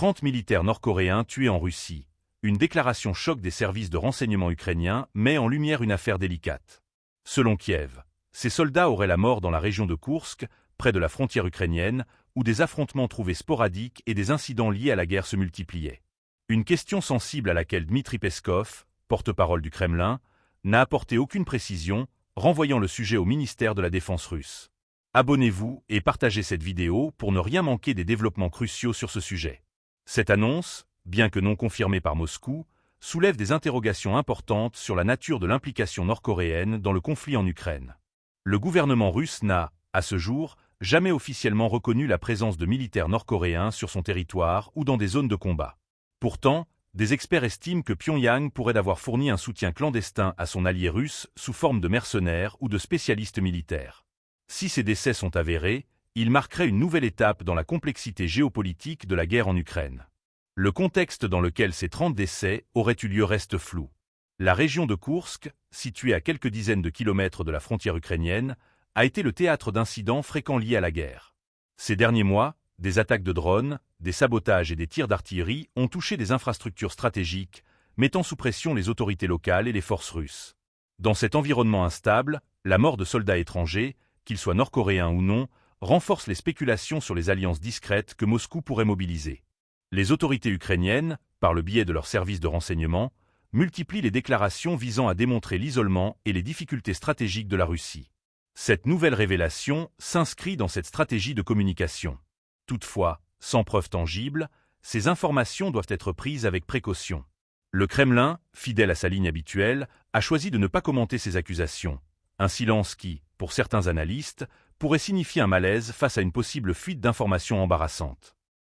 30 militaires nord-coréens tués en Russie. Une déclaration choc des services de renseignement ukrainiens met en lumière une affaire délicate. Selon Kiev, ces soldats auraient la mort dans la région de Koursk, près de la frontière ukrainienne, où des affrontements trouvés sporadiques et des incidents liés à la guerre se multipliaient. Une question sensible à laquelle Dmitri Peskov, porte-parole du Kremlin, n'a apporté aucune précision, renvoyant le sujet au ministère de la Défense russe. Abonnez-vous et partagez cette vidéo pour ne rien manquer des développements cruciaux sur ce sujet. Cette annonce, bien que non confirmée par Moscou, soulève des interrogations importantes sur la nature de l'implication nord-coréenne dans le conflit en Ukraine. Le gouvernement russe n'a, à ce jour, jamais officiellement reconnu la présence de militaires nord-coréens sur son territoire ou dans des zones de combat. Pourtant, des experts estiment que Pyongyang pourrait avoir fourni un soutien clandestin à son allié russe sous forme de mercenaires ou de spécialistes militaires. Si ces décès sont avérés, ils marqueraient une nouvelle étape dans la complexité géopolitique de la guerre en Ukraine. Le contexte dans lequel ces 30 décès auraient eu lieu reste flou. La région de Koursk, située à quelques dizaines de kilomètres de la frontière ukrainienne, a été le théâtre d'incidents fréquents liés à la guerre. Ces derniers mois, des attaques de drones, des sabotages et des tirs d'artillerie ont touché des infrastructures stratégiques, mettant sous pression les autorités locales et les forces russes. Dans cet environnement instable, la mort de soldats étrangers, qu'ils soient nord-coréens ou non, renforce les spéculations sur les alliances discrètes que Moscou pourrait mobiliser. Les autorités ukrainiennes, par le biais de leurs services de renseignement, multiplient les déclarations visant à démontrer l'isolement et les difficultés stratégiques de la Russie. Cette nouvelle révélation s'inscrit dans cette stratégie de communication. Toutefois, sans preuve tangible, ces informations doivent être prises avec précaution. Le Kremlin, fidèle à sa ligne habituelle, a choisi de ne pas commenter ces accusations, un silence qui, pour certains analystes, pourrait signifier un malaise face à une possible fuite d'informations embarrassante.